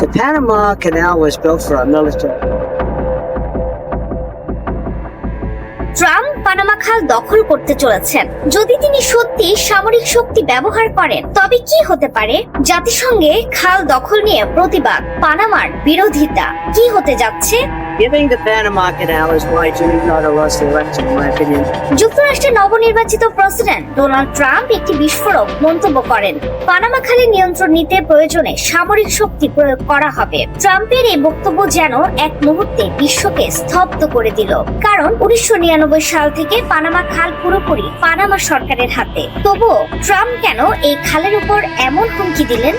The Panama Canal was built for our military. Trump Panama খাল দখল করতে চলেছেন। যদি তিনি সত্যি সামরিক শক্তি ব্যবহার করেন তবে কি হতে পারে? জাতিসংঘে খাল দখল নিয়ে প্রতিবাদ, পানামার বিরোধিতা, কি হতে যাচ্ছে? Giving the Panama Canal is likely not a lost election, in my opinion. যুক্তরাষ্ট্রের নবনির্বাচিত প্রেসিডেন্ট ডোনাল্ড ট্রাম্প একটি বিস্ফোরক মন্তব্য করেন। পানামা খালে নিয়ন্ত্রণ নিতে প্রয়োজনে সামরিক শক্তি প্রয়োগ করা হবে। ট্রাম্পের এই বক্তব্য যেন এক মুহূর্তে বিশ্বকে স্তব্ধ করে দিল। কারণ 1999 সাল থেকে পানামা খাল পুরোপুরি পানামা সরকারের হাতে। তবুও ট্রাম্প কেন এই খালের উপর এমন হুমকি দিলেন?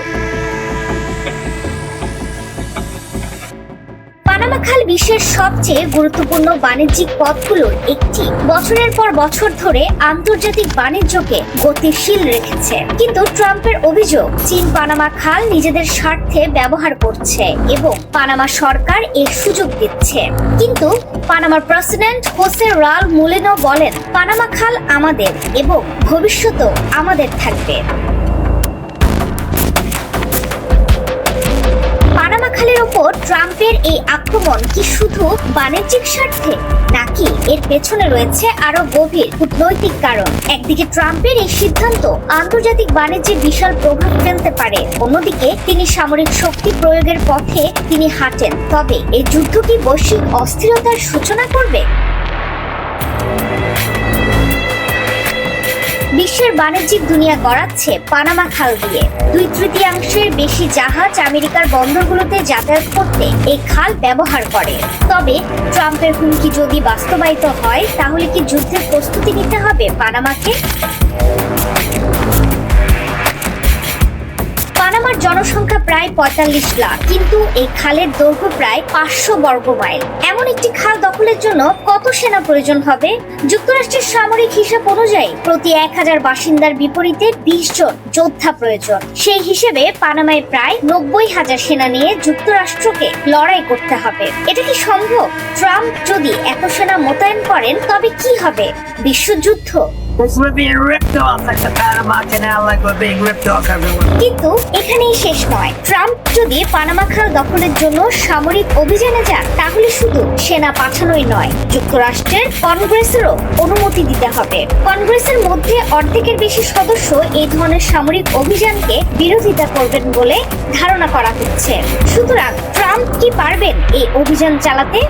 পানামা খাল বিশ্বের সবচেয়ে গুরুত্বপূর্ণ বাণিজ্যিক পথগুলোর একটি। বছরের পর বছর ধরে আন্তর্জাতিক বাণিজ্যকে গতিশীল রেখেছে। কিন্তু ট্রাম্পের অভিযোগ, চীন পানামা খাল নিজেদের স্বার্থে ব্যবহার করছে এবং পানামা সরকার এর সুযোগ দিচ্ছে। কিন্তু পানামার প্রেসিডেন্ট হোসে রাউল মুলিনো বলেন, পানামা খাল আমাদের এবং ভবিষ্যতেও আমাদের থাকবে। পানামা খালের ওপর ট্রাম্পের এই আক্রমণ কি শুধু বাণিজ্যিক স্বার্থে, নাকি এর পেছনে রয়েছে আরো গভীর কূটনৈতিক কারণ? একদিকে ট্রাম্পের এই সিদ্ধান্ত আন্তর্জাতিক বাণিজ্যে বিশাল প্রভাব ফেলতে পারে, অন্যদিকে তিনি সামরিক শক্তি প্রয়োগের পথে তিনি হাঁটেন। তবে এই যুদ্ধ কি বৈশ্বিক অস্থিরতার সূচনা করবে? বিশ্বের বাণিজ্যিক দুনিয়া গড়াচ্ছে পানামা খাল দিয়ে। 2/3 বেশি জাহাজ আমেরিকার বন্দরগুলোতে যাতায়াত করতে এই খাল ব্যবহার করে। তবে ট্রাম্পের হুমকি যদি বাস্তবায়িত হয়, তাহলে কি যুদ্ধের প্রস্তুতি নিতে হবে পানামাকে? পানামার জনসংখ্যা প্রায় 45 লাখ, কিন্তু এই খালের দৈর্ঘ্য প্রায় 500 বর্গ মাইল। এমন একটি খাল দখলের জন্য কত সেনা প্রয়োজন হবে? যুক্তরাষ্ট্রের সামরিক হিসাব অনুযায়ী প্রতি 1000 বাসিন্দার বিপরীতে 20 জন যোদ্ধা প্রয়োজন। সেই হিসেবে পানামায় প্রায় 90,000 সেনা নিয়ে যুক্তরাষ্ট্রকে লড়াই করতে হবে। এটা কি সম্ভব? ট্রাম্প যদি এত সেনা মোতায়েন করেন তবে কি হবে? বিশ্বযুদ্ধ? We're being ripped off like the Panama Canal, like we're being ripped off everyone. কিন্তু এখানেই শেষ নয়। ট্রাম্প যদি পানামা খাল দখলের জন্য সামরিক অভিযানে যান, তাহলে শুধু সেনা পাঠানোই নয়, যুক্তরাষ্ট্রের কংগ্রেসেরও অনুমতি দিতে হবে। কংগ্রেসের মধ্যে অর্ধেকের বেশি সদস্য এই ধরনের সামরিক অভিযানকে বিরোধিতা করবেন বলে ধারণা করা হচ্ছে। সুতরাং ট্রাম্প কি পারবেন এই অভিযান চালাতে?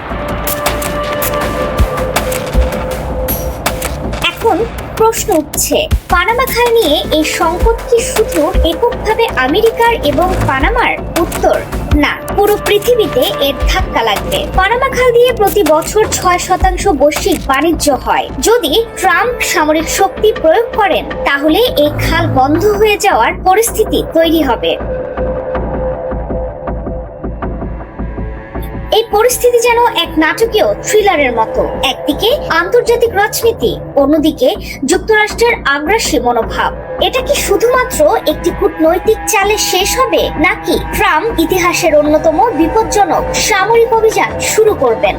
এখন প্রশ্ন উঠছে, পানামা খাল নিয়ে এই সংকট কি শুধু এককভাবে আমেরিকার এবং পানামার? উত্তর না, পুরো পৃথিবীতে এর ধাক্কা লাগবে। পানামা খাল দিয়ে প্রতি বছর 6% বৈশ্বিক বাণিজ্য হয়। যদি ট্রাম্প সামরিক শক্তি প্রয়োগ করেন, তাহলে এই খাল বন্ধ হয়ে যাওয়ার পরিস্থিতি তৈরি হবে। এই পরিস্থিতি যেন এক নাটকীয় থ্রিলারের মতো। একদিকে আন্তর্জাতিক রাজনীতি, অন্যদিকে যুক্তরাষ্ট্রের আগ্রাসী মনোভাব। এটা কি শুধুমাত্র একটি কূটনৈতিক চালে শেষ হবে, নাকি ট্রাম্প ইতিহাসের অন্যতম বিপজ্জনক সামরিক অভিযান শুরু করবেন?